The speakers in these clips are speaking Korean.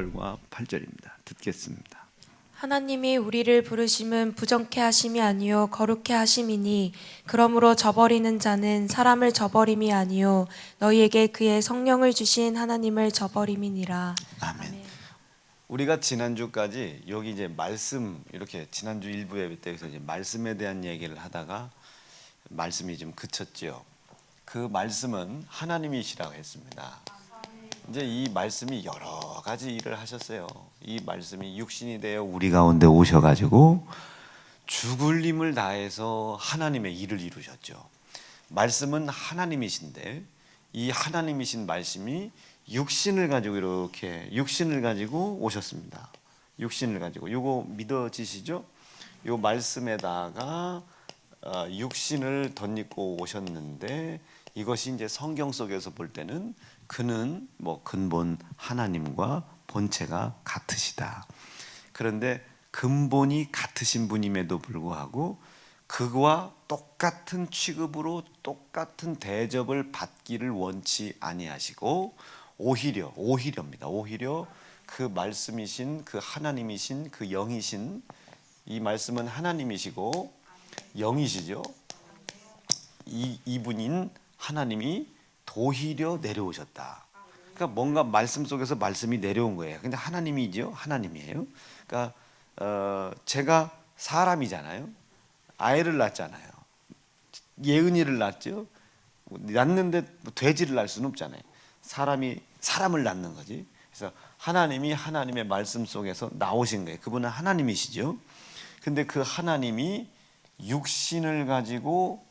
7절과 8절입니다. 듣겠습니다. 하나님이 우리를 부르심은 부정케 하심이 아니요 거룩케 하심이니 그러므로 저버리는 자는 사람을 저버림이 아니요 너희에게 그의 성령을 주신 하나님을 저버림이니라. 아멘. 우리가 지난주까지 여기 이제 말씀 이렇게 지난주 일부에 때에서 이제 말씀에 대한 얘기를 하다가 말씀이 좀 그쳤죠. 그 말씀은 하나님이시라고 했습니다. 이제 이 말씀이 여러 가지 일을 하셨어요. 이 말씀이 육신이 되어 우리 가운데 오셔가지고 죽을 힘을 다해서 하나님의 일을 이루셨죠. 말씀은 하나님이신데 이 하나님이신 말씀이 육신을 가지고 이렇게 육신을 가지고 오셨습니다. 육신을 가지고 요거 믿어지시죠? 요 말씀에다가 육신을 덧입고 오셨는데 이것이 이제 성경 속에서 볼 때는 그는 뭐 근본 하나님과 본체가 같으시다. 그런데 근본이 같으신 분임에도 불구하고 그와 똑같은 취급으로 똑같은 대접을 받기를 원치 아니하시고 오히려입니다. 오히려 그 말씀이신 그 하나님이신 그 영이신 이 말씀은 하나님이시고 영이시죠. 이분인 하나님이 도히려 내려오셨다. 그러니까 뭔가 말씀 속에서 말씀이 내려온 거예요. 근데 하나님이죠. 하나님이에요. 그러니까 제가 사람이잖아요. 아이를 낳잖아요. 예은이를 낳죠. 낳는데 돼지를 낳을 수는 없잖아요. 사람이 사람을 낳는 거지. 그래서 하나님이 하나님의 말씀 속에서 나오신 거예요. 그분은 하나님이시죠. 근데 그 하나님이 육신을 가지고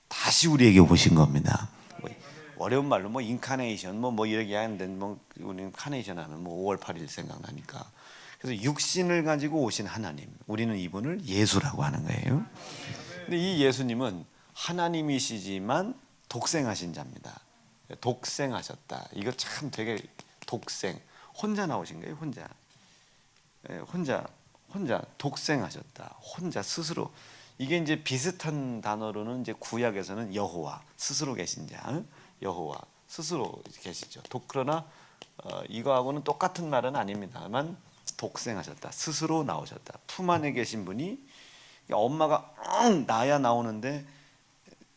다시 우리에게 오신 겁니다. 어려운 말로 뭐 인카네이션 뭐 이렇게 하는데 뭐 우리는 카네이션 하면 뭐 5월 8일 생각나니까. 그래서 육신을 가지고 오신 하나님, 우리는 이분을 예수라고 하는 거예요. 근데 이 예수님은 하나님이시지만 독생하신 자입니다. 독생하셨다. 이거 참 되게 독생. 혼자 나오신 거예요. 혼자 독생하셨다. 혼자 스스로. 이게 이제 비슷한 단어로는 이제 구약에서는 여호와 스스로 계신 자, 여호와 스스로 계시죠. 그러나 이거하고는 똑같은 말은 아닙니다만 독생하셨다. 스스로 나오셨다. 품 안에 계신 분이 엄마가 나야 나오는데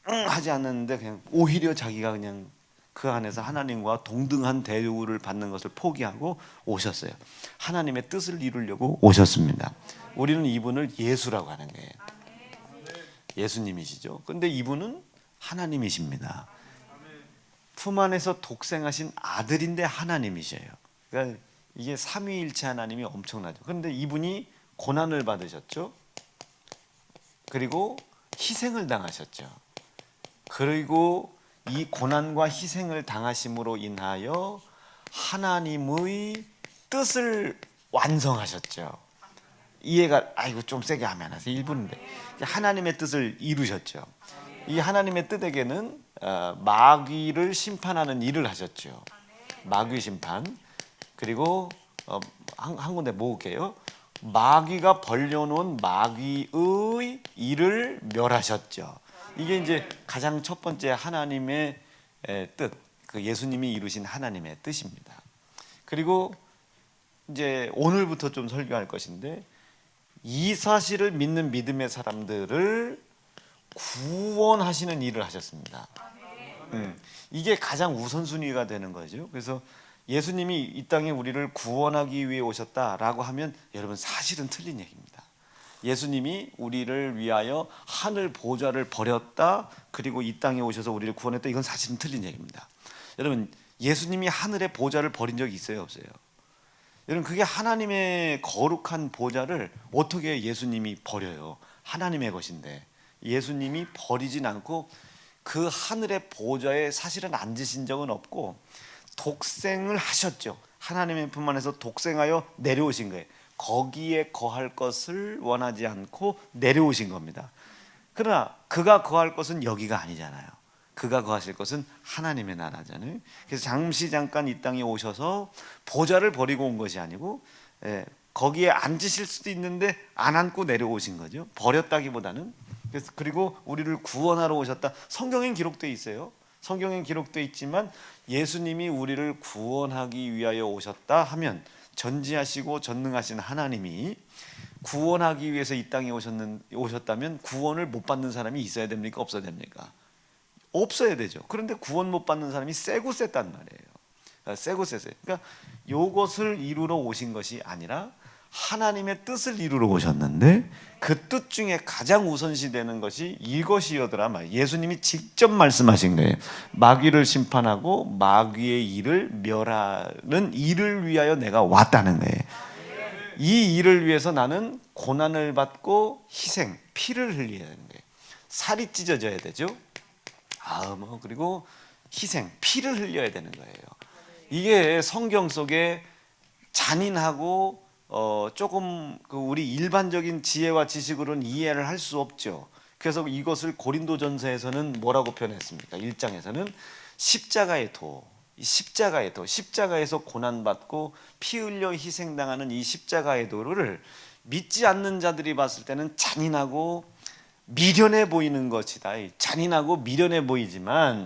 하지 않는데 그냥 오히려 자기가 그냥 그 안에서 하나님과 동등한 대우를 받는 것을 포기하고 오셨어요. 하나님의 뜻을 이루려고 오셨습니다. 우리는 이분을 예수라고 하는 거예요. 예수님이시죠. 근데 이분은 하나님이십니다. 품 안에서 독생하신 아들인데 하나님이셔요. 그러니까 이게 삼위일체 하나님이 엄청나죠. 그런데 이분이 고난을 받으셨죠. 그리고 희생을 당하셨죠. 그리고 이 고난과 희생을 당하심으로 인하여 하나님의 뜻을 완성하셨죠. 이해가 좀 세게 하면 하세요. 1분인데 하나님의 뜻을 이루셨죠. 이 하나님의 뜻에게는 마귀를 심판하는 일을 하셨죠. 마귀 심판. 그리고 한 군데 모을게요. 마귀가 벌려놓은 마귀의 일을 멸하셨죠. 이게 이제 가장 첫 번째 하나님의 뜻, 그 예수님이 이루신 하나님의 뜻입니다. 그리고 이제 오늘부터 좀 설교할 것인데 이 사실을 믿는 믿음의 사람들을 구원하시는 일을 하셨습니다. 이게 가장 우선순위가 되는 거죠. 그래서 예수님이 이 땅에 우리를 구원하기 위해 오셨다라고 하면 여러분 사실은 틀린 얘기입니다. 예수님이 우리를 위하여 하늘 보좌를 버렸다 그리고 이 땅에 오셔서 우리를 구원했다, 이건 사실은 틀린 얘기입니다. 여러분 예수님이 하늘의 보좌를 버린 적이 있어요, 없어요? 여러분 그게 하나님의 거룩한 보좌를 어떻게 예수님이 버려요? 하나님의 것인데 예수님이 버리진 않고 그 하늘의 보좌에 사실은 앉으신 적은 없고 독생을 하셨죠. 하나님의 품 안에서 독생하여 내려오신 거예요. 거기에 거할 것을 원하지 않고 내려오신 겁니다. 그러나 그가 거할 것은 여기가 아니잖아요. 그가 거하실 것은 하나님의 나라잖아요. 그래서 잠깐 이 땅에 오셔서 보좌를 버리고 온 것이 아니고 거기에 앉으실 수도 있는데 안 앉고 내려오신 거죠. 버렸다기보다는. 그리고 우리를 구원하러 오셨다. 성경엔 기록되어 있어요. 성경엔 기록되어 있지만 예수님이 우리를 구원하기 위하여 오셨다 하면 전지하시고 전능하신 하나님이 구원하기 위해서 이 땅에 오셨다면 구원을 못 받는 사람이 있어야 됩니까? 없어야 됩니까? 없어야 되죠. 그런데 구원 못 받는 사람이 세고 셌단 말이에요. 세고 셌어요. 그러니까 이것을 이루러 오신 것이 아니라 하나님의 뜻을 이루러 오셨는데 그 뜻 중에 가장 우선시 되는 것이 이것이었더라 말. 예수님이 직접 말씀하신 거예요. 마귀를 심판하고 마귀의 일을 멸하는 일을 위하여 내가 왔다는 거예요. 이 일을 위해서 나는 고난을 받고 희생, 피를 흘려야 하는 거예요. 살이 찢어져야 되죠. 그리고 희생, 피를 흘려야 되는 거예요. 이게 성경 속에 잔인하고 조금 우리 일반적인 지혜와 지식으로는 이해를 할 수 없죠. 그래서 이것을 고린도전서에서는 뭐라고 표현했습니까? 1장에서는 십자가의 도, 십자가에서 고난받고 피 흘려 희생당하는 이 십자가의 도를 믿지 않는 자들이 봤을 때는 잔인하고 미련해 보이는 것이다. 잔인하고 미련해 보이지만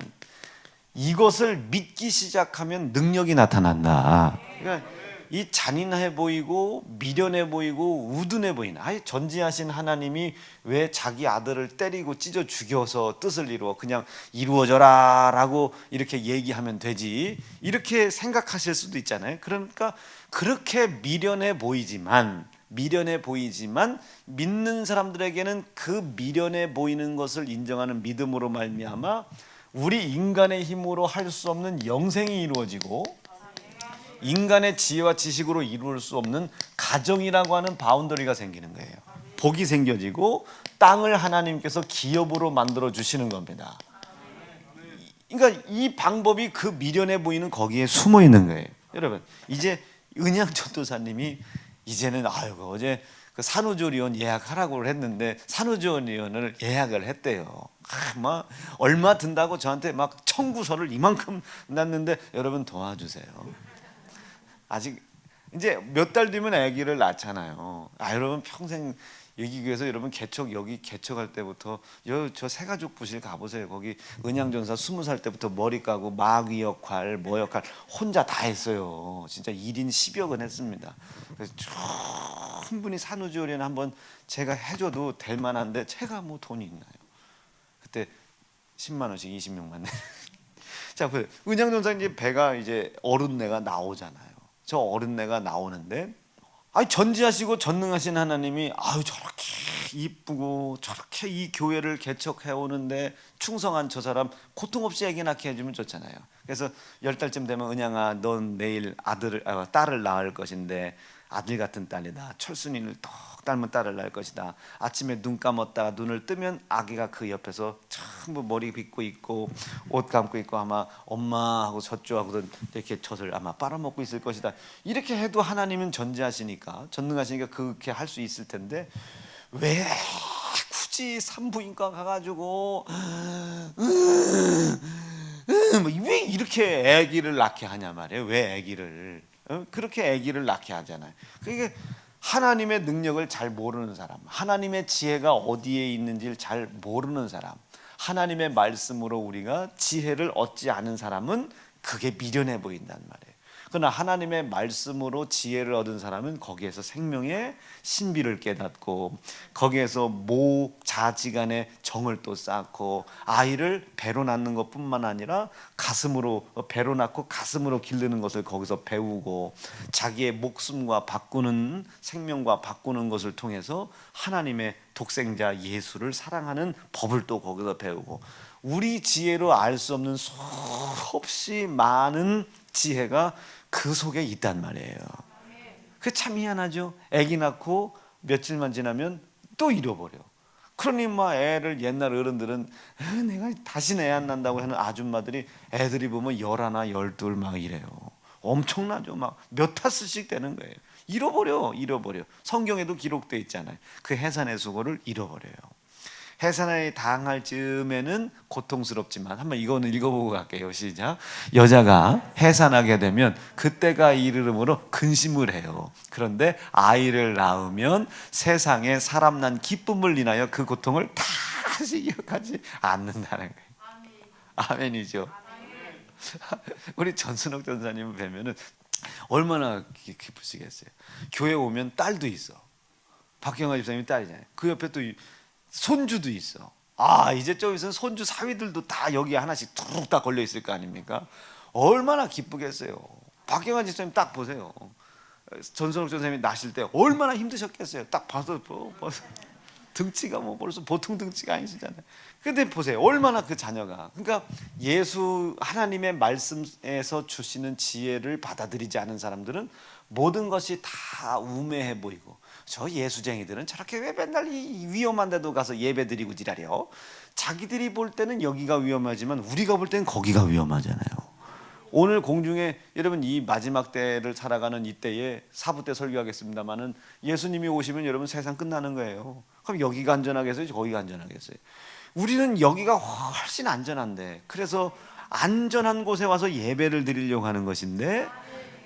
이것을 믿기 시작하면 능력이 나타난다. 그러니까 이 잔인해 보이고 미련해 보이고 우둔해 보이는 전지하신 하나님이 왜 자기 아들을 때리고 찢어 죽여서 뜻을 이루어 그냥 이루어져라 라고 이렇게 얘기하면 되지, 이렇게 생각하실 수도 있잖아요. 그러니까 그렇게 미련해 보이지만 믿는 사람들에게는 그 미련해 보이는 것을 인정하는 믿음으로 말미암아 우리 인간의 힘으로 할 수 없는 영생이 이루어지고 인간의 지혜와 지식으로 이룰 수 없는 가정이라고 하는 바운더리가 생기는 거예요. 복이 생겨지고 땅을 하나님께서 기업으로 만들어 주시는 겁니다. 그러니까 이 방법이 그 미련해 보이는 거기에 숨어 있는 거예요. 여러분, 이제 은양 전도사님이 이제는 어제 그 산후조리원 예약하라고 했는데 산후조리원을 예약을 했대요. 막 얼마 든다고 저한테 막 청구서를 이만큼 놨는데 여러분 도와주세요. 아직 이제 몇 달 뒤면 아기를 낳잖아요. 여러분 평생 여기 교회에서 여러분 여기 개척할 때부터 저 새가족 부실 가보세요. 거기 은양전사 20살 때부터 머리 까고 마귀 역할 뭐 역할 혼자 다 했어요. 진짜 1인 10여 건 했습니다. 그래서 충분히 산후조리원 한번 제가 해줘도 될 만한데 제가 뭐 돈이 있나요? 그때 10만 원씩 20명만 내. 자, 그 은양전사 이제 배가 이제 어른내가 나오잖아요. 저 어른내가 나오는데 전지하시고 전능하신 하나님이 저렇게 이쁘고 저렇게 이 교회를 개척해 오는데 충성한 저 사람 고통 없이 아기 낳게 해주면 좋잖아요. 그래서 10달쯤 되면 은양아, 넌 내일 딸을 낳을 것인데 아들 같은 딸이다. 철순이를 톡 닮은 딸을 낳을 것이다. 아침에 눈 감았다가 눈을 뜨면 아기가 그 옆에서 전부 머리 빗고 있고 옷 감고 있고 아마 엄마하고 젖조하고 이렇게 젖을 아마 빨아먹고 있을 것이다. 이렇게 해도 하나님은 전지하시니까 전능하시니까 그렇게 할 수 있을 텐데 왜 굳이 산부인과 가가지고 왜 이렇게 아기를 낳게 하냐 말이에요. 왜 아기를 그렇게 아기를 낳게 하잖아요. 그게 하나님의 능력을 잘 모르는 사람, 하나님의 지혜가 어디에 있는지를 잘 모르는 사람, 하나님의 말씀으로 우리가 지혜를 얻지 않은 사람은 그게 미련해 보인단 말이에요. 그러나 하나님의 말씀으로 지혜를 얻은 사람은 거기에서 생명의 신비를 깨닫고 거기에서 모자지간의 정을 또 쌓고 아이를 배로 낳는 것뿐만 아니라 가슴으로 배로 낳고 가슴으로 기르는 것을 거기서 배우고 자기의 목숨과 바꾸는 생명과 바꾸는 것을 통해서 하나님의 독생자 예수를 사랑하는 법을 또 거기서 배우고 우리 지혜로 알 수 없는 수없이 많은 지혜가 그 속에 있단 말이에요. 그 참 희한하죠. 아기 낳고 며칠만 지나면 또 잃어버려. 그러니 애를 옛날 어른들은 내가 다시는 애 안 난다고 하는 아줌마들이 애들이 보면 11, 12 막 이래요. 엄청나죠. 막 몇 타스씩 되는 거예요. 잃어버려. 성경에도 기록되어 있잖아요. 그 해산의 수고를 잃어버려요. 해산에 당할 즈음에는 고통스럽지만 한번 이거는 읽어보고 갈게요. 시작. 여자가 해산하게 되면 그때가 이르므로 근심을 해요. 그런데 아이를 낳으면 세상에 사람 난 기쁨을 인하여 그 고통을 다시 기억하지 않는다는 거예요. 아멘이죠. 우리 전순옥 전사님을 뵈면은 얼마나 기쁘시겠어요. 교회 오면 딸도 있어. 박경화 집사님이 딸이잖아요. 그 옆에 또 손주도 있어. 아, 이제 좀 있으면 손주 사위들도 다 여기 하나씩 툭 다 걸려 있을 거 아닙니까? 얼마나 기쁘겠어요. 박경화 집사님 딱 보세요. 전선욱 전사님이 나실 때 얼마나 힘드셨겠어요. 딱 봐서 등치가 뭐 벌써 보통 등치가 아니시잖아요. 근데 보세요, 얼마나 그 자녀가, 그러니까 예수 하나님의 말씀에서 주시는 지혜를 받아들이지 않은 사람들은 모든 것이 다 우매해 보이고, 저 예수쟁이들은 저렇게 왜 맨날 이 위험한 데도 가서 예배드리고 지랄이요. 자기들이 볼 때는 여기가 위험하지만 우리가 볼 때는 거기가 위험하잖아요. 오늘 공중에 여러분 이 마지막 때를 살아가는 이때에 사부 때 설교하겠습니다마는 예수님이 오시면 여러분 세상 끝나는 거예요. 그럼 여기가 안전하겠어요? 거기가 안전하겠어요? 우리는 여기가 훨씬 안전한데, 그래서 안전한 곳에 와서 예배를 드리려고 하는 것인데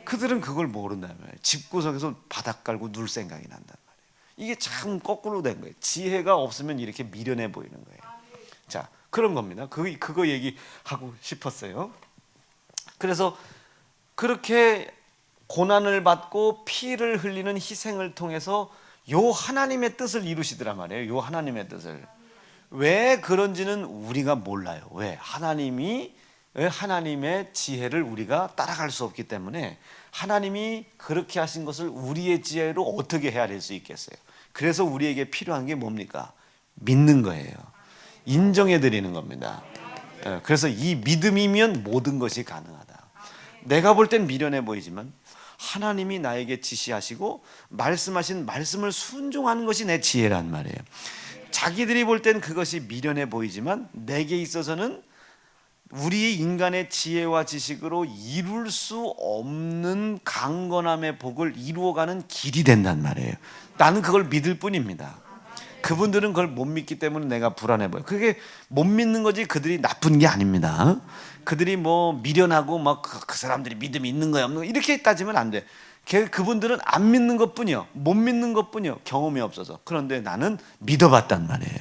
그들은 그걸 모른다는 말이에요. 집구석에서 바닥 깔고 눌 생각이 난단 말이에요. 이게 참 거꾸로 된 거예요. 지혜가 없으면 이렇게 미련해 보이는 거예요. 자, 그런 겁니다. 그거 얘기하고 싶었어요. 그래서 그렇게 고난을 받고 피를 흘리는 희생을 통해서 요 하나님의 뜻을 이루시더란 말이에요. 요 하나님의 뜻을. 왜 그런지는 우리가 몰라요. 왜 하나님의 지혜를 우리가 따라갈 수 없기 때문에 하나님이 그렇게 하신 것을 우리의 지혜로 어떻게 헤아릴 수 있겠어요? 그래서 우리에게 필요한 게 뭡니까? 믿는 거예요. 인정해 드리는 겁니다. 그래서 이 믿음이면 모든 것이 가능하다. 내가 볼 땐 미련해 보이지만 하나님이 나에게 지시하시고 말씀하신 말씀을 순종하는 것이 내 지혜란 말이에요. 자기들이 볼 땐 그것이 미련해 보이지만 내게 있어서는 우리 인간의 지혜와 지식으로 이룰 수 없는 강건함의 복을 이루어가는 길이 된단 말이에요. 나는 그걸 믿을 뿐입니다. 그분들은 그걸 못 믿기 때문에 내가 불안해 보여요. 그게 못 믿는 거지 그들이 나쁜 게 아닙니다. 그들이 뭐 미련하고 막 그 사람들이 믿음이 있는 거야 없는 거야 이렇게 따지면 안 돼. 그분들은 안 믿는 것뿐이요, 못 믿는 것뿐이요, 경험이 없어서. 그런데 나는 믿어봤단 말이에요.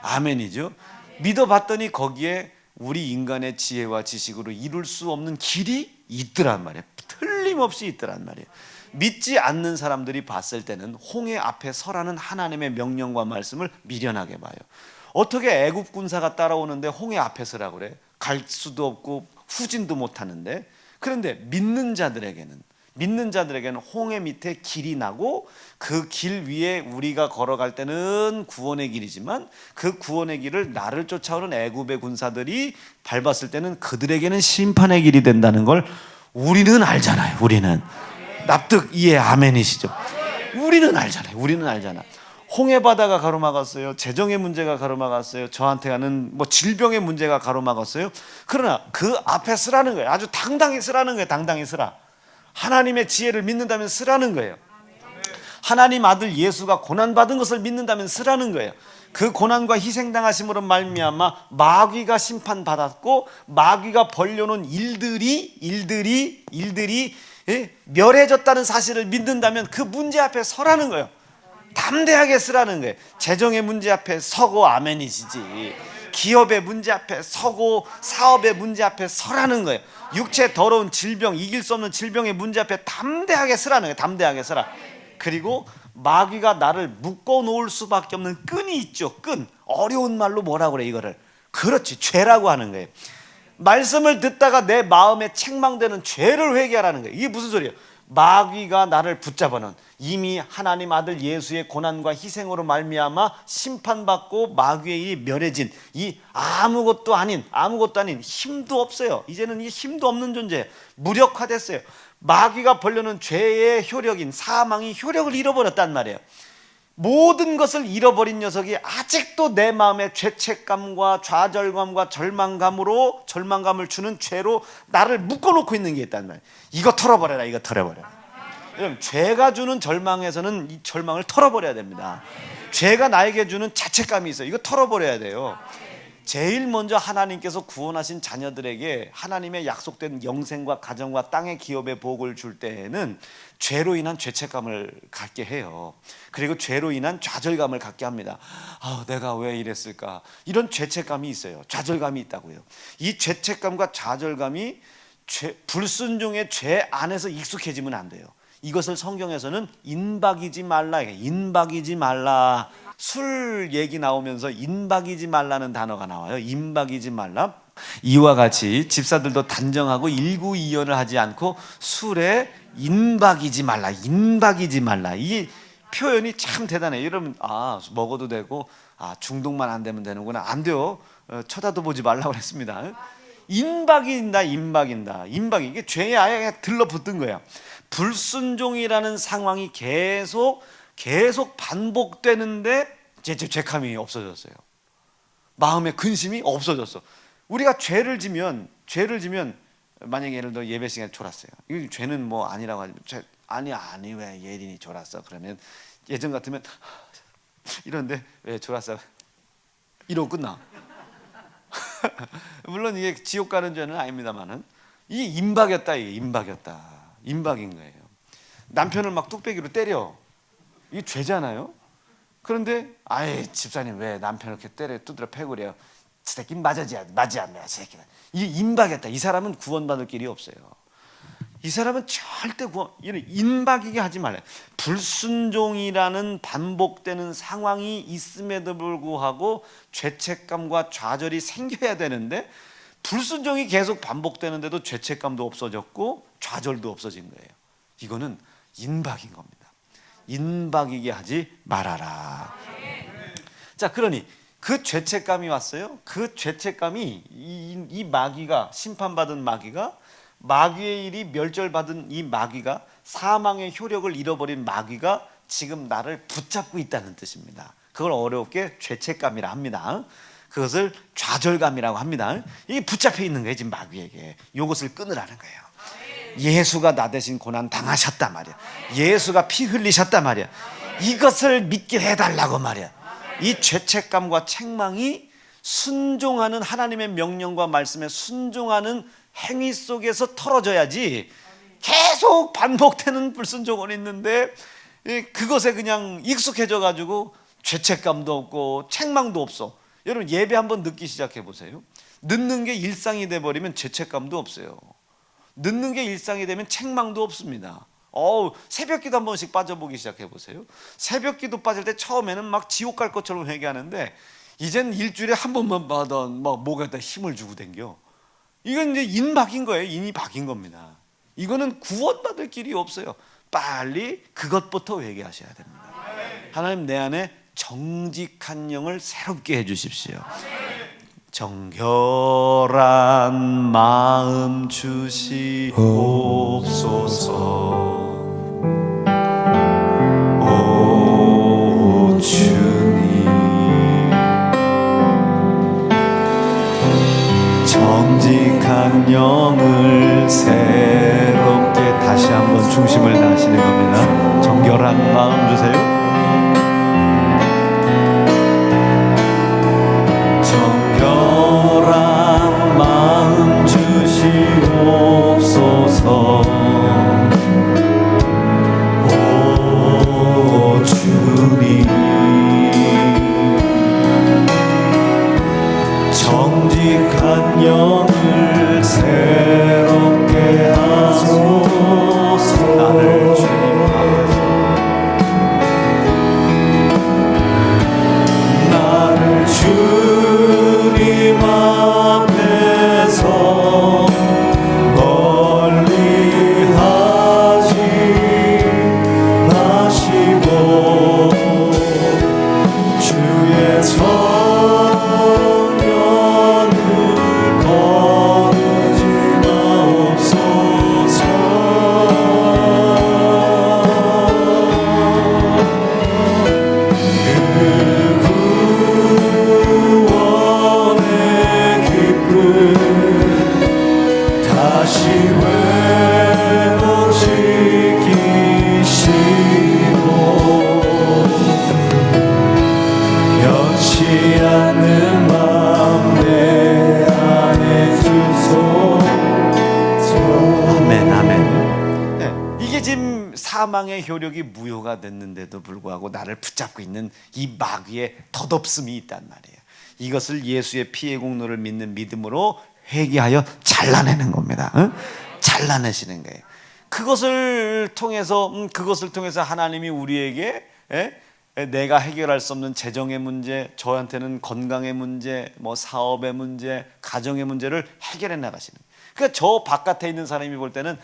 아멘이죠. 믿어봤더니 거기에 우리 인간의 지혜와 지식으로 이룰 수 없는 길이 있더란 말이에요. 틀림없이 있더란 말이에요. 믿지 않는 사람들이 봤을 때는 홍해 앞에 서라는 하나님의 명령과 말씀을 미련하게 봐요. 어떻게 애굽 군사가 따라오는데 홍해 앞에 서라 그래? 갈 수도 없고 후진도 못하는데. 그런데 믿는 자들에게는 홍해 밑에 길이 나고 그 길 위에 우리가 걸어갈 때는 구원의 길이지만 그 구원의 길을 나를 쫓아오는 애굽의 군사들이 밟았을 때는 그들에게는 심판의 길이 된다는 걸 우리는 알잖아요. 우리는 납득 이해 아멘이시죠? 우리는 알잖아. 홍해 바다가 가로막았어요. 재정의 문제가 가로막았어요. 저한테 가는 뭐 질병의 문제가 가로막았어요. 그러나 그 앞에 서라는 거예요. 아주 당당히 서라는 거예요. 당당히 서라. 하나님의 지혜를 믿는다면 쓰라는 거예요. 하나님 아들 예수가 고난받은 것을 믿는다면 쓰라는 거예요. 그 고난과 희생당하심으로 말미암아 마귀가 심판받았고 마귀가 벌려놓은 일들이 멸해졌다는 사실을 믿는다면 그 문제 앞에 서라는 거예요. 담대하게 쓰라는 거예요. 재정의 문제 앞에 서고 아멘이시지. 기업의 문제 앞에 서고 사업의 문제 앞에 서라는 거예요. 육체 더러운 질병, 이길 수 없는 질병의 문제 앞에 담대하게 서라는 거예요. 담대하게 서라. 그리고 마귀가 나를 묶어 놓을 수밖에 없는 끈이 있죠. 끈. 어려운 말로 뭐라고 그래 이거를? 그렇지, 죄라고 하는 거예요. 말씀을 듣다가 내 마음에 책망되는 죄를 회개하라는 거예요. 이게 무슨 소리예요? 마귀가 나를 붙잡아놓은, 이미 하나님 아들 예수의 고난과 희생으로 말미암아 심판받고 마귀의 일이 멸해진 이 아무것도 아닌 힘도 없어요. 이제는 이 힘도 없는 존재, 무력화됐어요. 마귀가 벌려놓은 죄의 효력인 사망이 효력을 잃어버렸단 말이에요. 모든 것을 잃어버린 녀석이 아직도 내 마음에 죄책감과 좌절감과 절망감을 주는 죄로 나를 묶어놓고 있는 게 있단 말이에요. 이거 털어버려라. 여러분, 죄가 주는 절망에서는 이 절망을 털어버려야 됩니다. 죄가 나에게 주는 자책감이 있어요. 이거 털어버려야 돼요. 제일 먼저 하나님께서 구원하신 자녀들에게 하나님의 약속된 영생과 가정과 땅의 기업의 복을 줄 때에는 죄로 인한 죄책감을 갖게 해요. 그리고 죄로 인한 좌절감을 갖게 합니다. 내가 왜 이랬을까? 이런 죄책감이 있어요. 좌절감이 있다고요. 이 죄책감과 좌절감이 불순종의 죄 안에서 익숙해지면 안 돼요. 이것을 성경에서는 인박이지 말라. 인박이지 말라. 술 얘기 나오면서 인박이지 말라는 단어가 나와요. 인박이지 말라. 이와 같이 집사들도 단정하고 일구이연을 하지 않고 술에 인박이지 말라. 인박이지 말라. 이 표현이 참 대단해요. 여러분, 먹어도 되고 중독만 안 되면 되는구나. 안 돼요. 쳐다도 보지 말라고 그랬습니다. 인박인다. 인박이 이게 죄에 아예 들러붙은 거예요. 불순종이라는 상황이 계속 반복되는데 죄책감이 없어졌어요. 마음의 근심이 없어졌어. 우리가 죄를 지면 만약에 예를 들어 예배 시간에 졸았어요. 이 죄는 뭐 아니라고 하지. 아니 왜 예린이 졸았어? 그러면 예전 같으면 이런데 왜 졸았어? 이러고 끝나. 물론 이게 지옥 가는 죄는 아닙니다만은 이게 임박이었다. 임박인 거예요. 남편을 막 뚝배기로 때려. 이게 죄잖아요. 그런데 집사님 왜 남편을 이렇게 때려 두드려 패고 그래요? 저 새끼 맞지 않네. 이게 임박이었다. 이 사람은 구원받을 길이 없어요. 이 사람은 절대 인박이게 하지 말아요. 불순종이라는 반복되는 상황이 있음에도 불구하고 죄책감과 좌절이 생겨야 되는데 불순종이 계속 반복되는데도 죄책감도 없어졌고 좌절도 없어진 거예요. 이거는 인박인 겁니다. 인박이게 하지 말아라. 자, 그러니 그 죄책감이 왔어요. 그 죄책감이 이 마귀가, 심판받은 마귀가, 마귀의 일이 멸절받은 이 마귀가, 사망의 효력을 잃어버린 마귀가 지금 나를 붙잡고 있다는 뜻입니다. 그걸 어렵게 죄책감이라 합니다. 그것을 좌절감이라고 합니다. 이게 붙잡혀 있는 거예요, 지금 마귀에게. 이것을 끊으라는 거예요. 예수가 나 대신 고난 당하셨단 말이야. 예수가 피 흘리셨단 말이야. 이것을 믿게 해달라고 말이야. 이 죄책감과 책망이 순종하는 하나님의 명령과 말씀에 순종하는 행위 속에서 털어져야지, 계속 반복되는 불순종은 있는데 그것에 그냥 익숙해져 가지고 죄책감도 없고 책망도 없어. 여러분, 예배 한번 늦기 시작해 보세요. 늦는 게 일상이 돼버리면 죄책감도 없어요. 늦는 게 일상이 되면 책망도 없습니다. 새벽기도 한 번씩 빠져보기 시작해 보세요. 새벽기도 빠질 때 처음에는 막 지옥 갈 것처럼 회개하는데 이젠 일주일에 한 번만 받아 막 목에다 힘을 주고 댕겨. 이건 이제 인박인 거예요. 인이 박인 겁니다. 이거는 구원받을 길이 없어요. 빨리 그것부터 회개하셔야 됩니다. 하나님, 내 안에 정직한 영을 새롭게 해주십시오. 정결한 마음 주시옵소서. 오 주님, 정직한 영을 새롭게, 다시 한번 중심을 다하시는 겁니다. 정결한 마음 주세요. 정결한 마음 주시옵소서. 오 주님, 정직한 영을 새롭게 하소서. 나를 주님 앞에서, 나를 주님 앞에서 멀리 하지 마시고 주의 성령을 거두지 마옵소서. 다시 회복시키시고 변치 않는 맘 내 안에 주소서. 아멘, 아멘. 네, 이게 지금 사망의 효력이 무효가 됐는데도 불구하고 나를 붙잡고 있는 이 마귀의 덧없음이 있단 말이에요. 이것을 예수의 피의 공로를 믿는 믿음으로 회개하여 잘라내는 겁니다. 잘라내시는 거예요. 그것을 통해서 하나님이 우리에게 내가 해결할 수 없는 재정의 문제, 저한테는 건강의 문제, 뭐 사업의 문제, 가정의 문제를 해결해 나가시는 거예요. 그러니까 저 바깥에 있는 사람이 볼 때는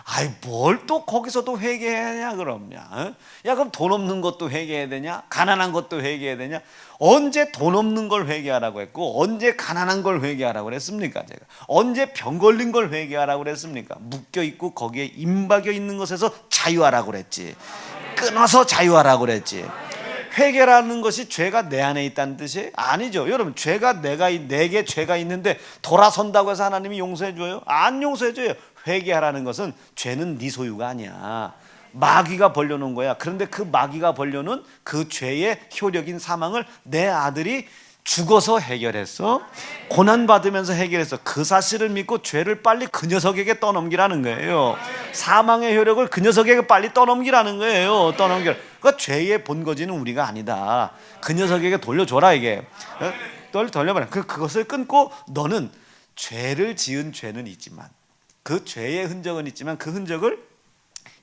아이 뭘 또 거기서도 회개해야 그럼냐? 야 그럼 돈 없는 것도 회개해야 되냐? 가난한 것도 회개해야 되냐? 언제 돈 없는 걸 회개하라고 했고 언제 가난한 걸 회개하라고 그랬습니까? 제가 언제 병 걸린 걸 회개하라고 그랬습니까? 묶여 있고 거기에 임박여 있는 것에서 자유하라고 그랬지. 끊어서 자유하라고 그랬지. 회개라는 것이 죄가 내 안에 있다는 뜻이 아니죠. 여러분 죄가 내게 죄가 있는데 돌아선다고 해서 하나님이 용서해 줘요? 안 용서해 줘요. 회개하라는 것은 죄는 네 소유가 아니야. 마귀가 벌려놓은 거야. 그런데 그 마귀가 벌려놓은 그 죄의 효력인 사망을 내 아들이 죽어서 해결했어. 고난받으면서 해결했어. 그 사실을 믿고 죄를 빨리 그 녀석에게 떠넘기라는 거예요. 사망의 효력을 그 녀석에게 빨리 떠넘기라는 거예요. 그러니까 죄의 본거지는 우리가 아니다. 그 녀석에게 돌려줘라 이게. 돌려버려. 그것을 끊고 너는 죄를 지은 죄는 있지만 그 죄의 흔적은 있지만 그 흔적을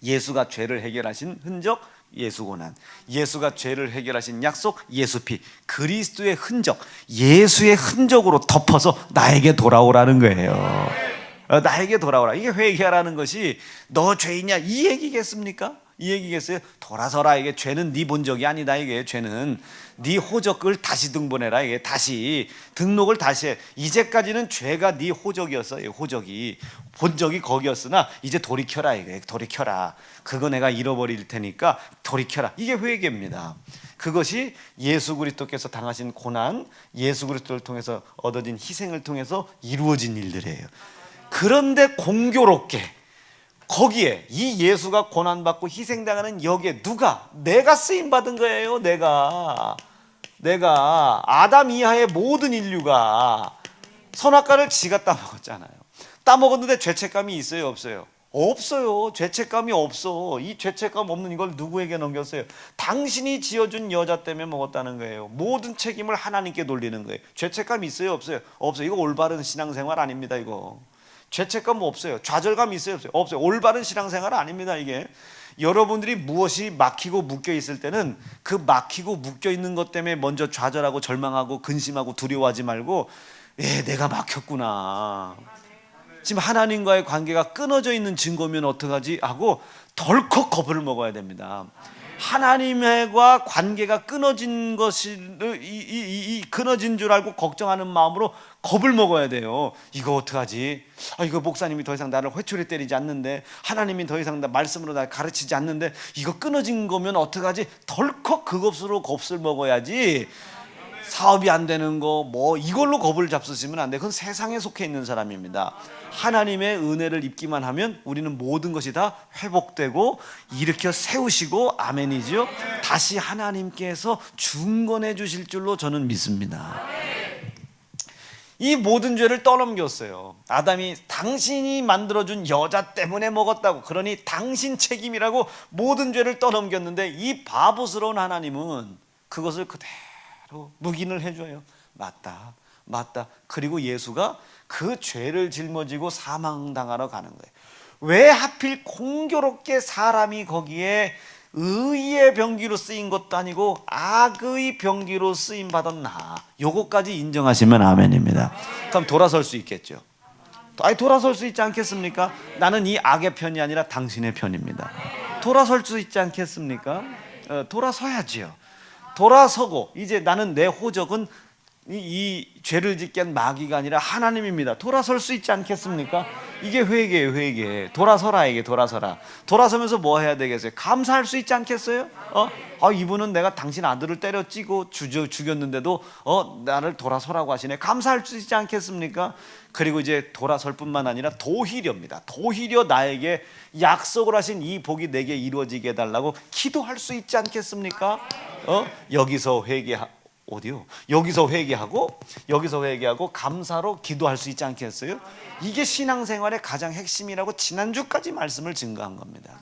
예수가 죄를 해결하신 흔적 예수 고난, 예수가 죄를 해결하신 약속 예수 피, 그리스도의 흔적, 예수의 흔적으로 덮어서 나에게 돌아오라는 거예요. 나에게 돌아오라. 이게 회개하라는 것이 너 죄이냐 이 얘기겠습니까? 이 얘기겠어요? 돌아서라. 이게 죄는 네 본적이 아니다. 이게 죄는 네 호적을 다시 등본해라. 이게 다시 등록을 다시 해. 이제까지는 죄가 네 호적이었어. 호적이 본적이 거기였으나 이제 돌이켜라. 이게 돌이켜라. 그거 내가 잃어버릴 테니까 돌이켜라. 이게 회개입니다. 그것이 예수 그리스도께서 당하신 고난, 예수 그리스도를 통해서 얻어진 희생을 통해서 이루어진 일들이에요. 그런데 공교롭게 거기에 이 예수가 고난받고 희생당하는 여기에 누가? 내가 쓰임받은 거예요. 내가 아담 이하의 모든 인류가 선악과를 지가 따먹었잖아요. 따먹었는데 죄책감이 있어요 없어요? 없어요. 죄책감이 없어. 이 죄책감 없는 이걸 누구에게 넘겼어요? 당신이 지어준 여자 때문에 먹었다는 거예요. 모든 책임을 하나님께 돌리는 거예요. 죄책감 있어요 없어요? 없어요. 이거 올바른 신앙생활 아닙니다. 이거 죄책감 없어요. 좌절감 있어요 없어요? 없어요. 올바른 신앙생활 아닙니다. 이게 여러분들이 무엇이 막히고 묶여 있을 때는 그 막히고 묶여 있는 것 때문에 먼저 좌절하고 절망하고 근심하고 두려워하지 말고 내가 막혔구나. 지금 하나님과의 관계가 끊어져 있는 증거면 어떡하지 하고 덜컥 겁을 먹어야 됩니다. 하나님과 관계가 끊어진 것이 끊어진 줄 알고 걱정하는 마음으로 겁을 먹어야 돼요. 이거 어떡하지? 이거 목사님이 더 이상 나를 회초리 때리지 않는데, 하나님이 더 이상 말씀으로 날 가르치지 않는데, 이거 끊어진 거면 어떡하지? 덜컥 그것으로 겁을 먹어야지. 사업이 안 되는 거 이걸로 겁을 잡수시면 안 돼. 그건 세상에 속해 있는 사람입니다. 하나님의 은혜를 입기만 하면 우리는 모든 것이 다 회복되고 일으켜 세우시고 아멘이죠. 다시 하나님께서 중건해 주실 줄로 저는 믿습니다. 이 모든 죄를 떠넘겼어요. 아담이 당신이 만들어준 여자 때문에 먹었다고, 그러니 당신 책임이라고 모든 죄를 떠넘겼는데 이 바보스러운 하나님은 그것을 그대로 묵인을 해줘요. 맞다. 그리고 예수가 그 죄를 짊어지고 사망당하러 가는 거예요. 왜 하필 공교롭게 사람이 거기에 의의 병기로 쓰인 것도 아니고 악의 병기로 쓰임 받았나? 요거까지 인정하시면 아멘입니다. 그럼 돌아설 수 있겠죠. 돌아설 수 있지 않겠습니까? 나는 이 악의 편이 아니라 당신의 편입니다. 돌아설 수 있지 않겠습니까? 돌아서야지요. 돌아서고 이제 나는 내 호적은 이 죄를 짓게 한 마귀가 아니라 하나님입니다. 돌아설 수 있지 않겠습니까? 이게 회개예요. 회개. 돌아서라. 이게 돌아서면서 뭐 해야 되겠어요? 감사할 수 있지 않겠어요? 이분은 내가 당신 아들을 때려찌고 죽였는데도 나를 돌아서라고 하시네. 감사할 수 있지 않겠습니까? 그리고 이제 돌아설 뿐만 아니라 도희려입니다. 도희려 나에게 약속을 하신 이 복이 내게 이루어지게 해달라고 기도할 수 있지 않겠습니까? 여기서 회개하고 감사로 기도할 수 있지 않겠어요? 이게 신앙생활의 가장 핵심이라고 지난주까지 말씀을 증거한 겁니다.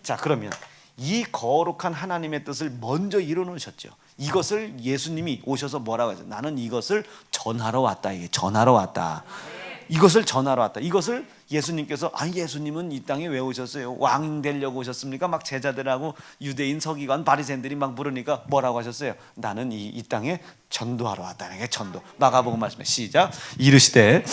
자, 그러면 이 거룩한 하나님의 뜻을 먼저 이뤄놓으셨죠. 이것을 예수님이 오셔서 뭐라고 하죠? 나는 이것을 전하러 왔다. 이게 전하러 왔다. 이것을 전하러 왔다. 이것을 예수님께서 예수님은 이 땅에 왜 오셨어요? 왕 되려고 오셨습니까? 막 제자들하고 유대인 서기관 바리새인들이 막 물으니까 뭐라고 하셨어요? 나는 이 땅에 전도하러 왔다는 게 전도. 마가복음 말씀에 시작. 이르시되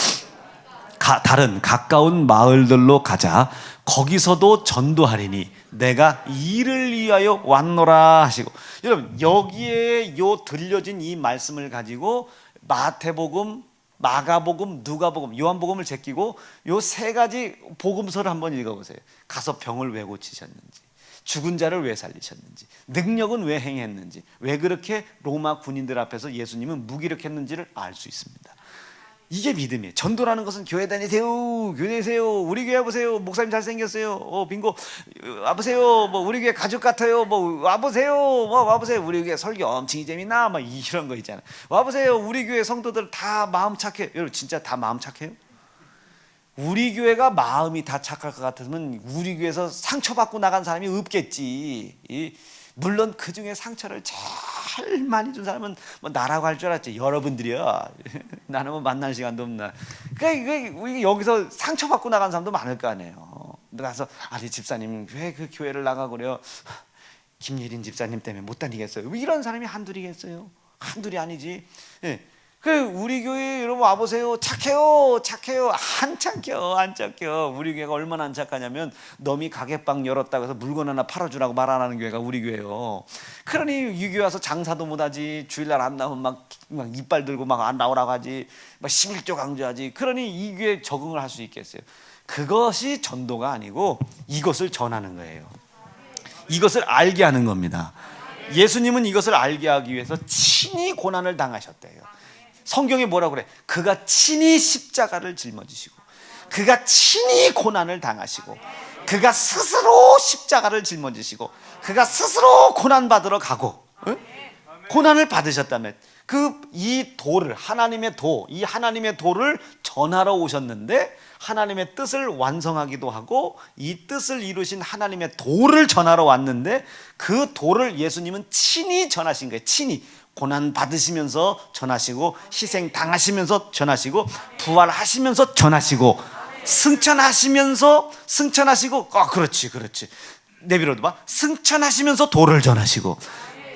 다른 가까운 마을들로 가자. 거기서도 전도하리니 내가 이를 위하여 왔노라 하시고. 여러분, 여기에 들려진 이 말씀을 가지고 마태복음, 마가복음, 누가복음, 요한복음을 제끼고 요 세 가지 복음서를 한번 읽어보세요. 가서 병을 왜 고치셨는지, 죽은 자를 왜 살리셨는지, 능력은 왜 행했는지, 왜 그렇게 로마 군인들 앞에서 예수님은 무기력했는지를 알 수 있습니다. 이게 믿음이에요. 전도라는 것은 교회 다니세요, 교회 다니세요, 우리 교회 와보세요, 목사님 잘생겼어요, 빙고 와보세요, 뭐 우리 교회 가족 같아요, 뭐 와보세요, 뭐 와보세요, 우리 교회 설교 엄청 재미나, 막 이런 거 있잖아요. 와보세요, 우리 교회 성도들 다 마음 착해. 여러분, 진짜 다 마음 착해요? 우리 교회가 마음이 다 착할 것 같으면 우리 교회에서 상처받고 나간 사람이 없겠지. 물론 그 중에 상처를 제일 많이 준 사람은 뭐 나라고 할 줄 알았지. 여러분들이야. 나는 뭐 만날 시간도 없나. 그러니까 여기서 상처받고 나간 사람도 많을 거 아니에요. 그래서 아니 집사님 왜 그 교회를 나가고 그래요? 김예린 집사님 때문에 못 다니겠어요. 이런 사람이 한둘이겠어요? 한둘이 아니지. 예. 우리 교회 여러분 와보세요. 착해요, 착해요. 안 착해요, 안 착해요. 우리 교회가 얼마나 안 착하냐면 너미 가게방 열었다고 해서 물건 하나 팔아주라고 말 안 하는 교회가 우리 교회예요. 그러니 이 교회 와서 장사도 못하지. 주일날 안 나오면 막 이빨 들고 막 안 나오라고 하지. 막 11조 강조하지. 그러니 이 교회에 적응을 할 수 있겠어요? 그것이 전도가 아니고 이것을 전하는 거예요. 이것을 알게 하는 겁니다. 예수님은 이것을 알게 하기 위해서 친히 고난을 당하셨대요. 성경에 뭐라고 그래? 그가 친히 십자가를 짊어지시고, 그가 친히 고난을 당하시고, 그가 스스로 십자가를 짊어지시고, 그가 스스로 고난 받으러 가고, 고난을 받으셨다면 이 도를, 하나님의 도, 이 하나님의 도를 전하러 오셨는데 하나님의 뜻을 완성하기도 하고 이 뜻을 이루신 하나님의 도를 전하러 왔는데 그 도를 예수님은 친히 전하신 거예요. 친히 고난 받으시면서 전하시고, 희생 당하시면서 전하시고, 부활하시면서 전하시고, 승천하시면서 승천하시고, 그렇지 내비로도 봐. 승천하시면서 도를 전하시고,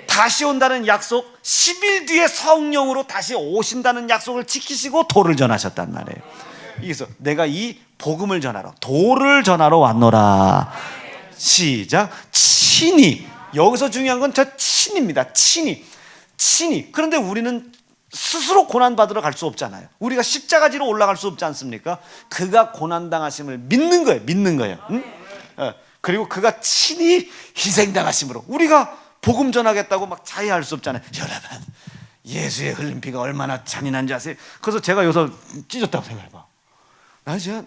다시 온다는 약속, 10일 뒤에 성령으로 다시 오신다는 약속을 지키시고 도를 전하셨단 말이에요. 그래서 내가 이 복음을 전하러, 도를 전하러 왔노라. 시작. 친히. 여기서 중요한 건 저 친입니다. 친히. 그런데 우리는 스스로 고난받으러 갈 수 없잖아요. 우리가 십자가지로 올라갈 수 없지 않습니까? 그가 고난당하심을 믿는 거예요. 응? 그리고 그가 친히 희생당하심으로 우리가 복음 전하겠다고 막 자해할 수 없잖아요. 여러분, 예수의 흘린 피가 얼마나 잔인한지 아세요? 그래서 제가 여기서 찢었다고 생각해봐. 나 진짜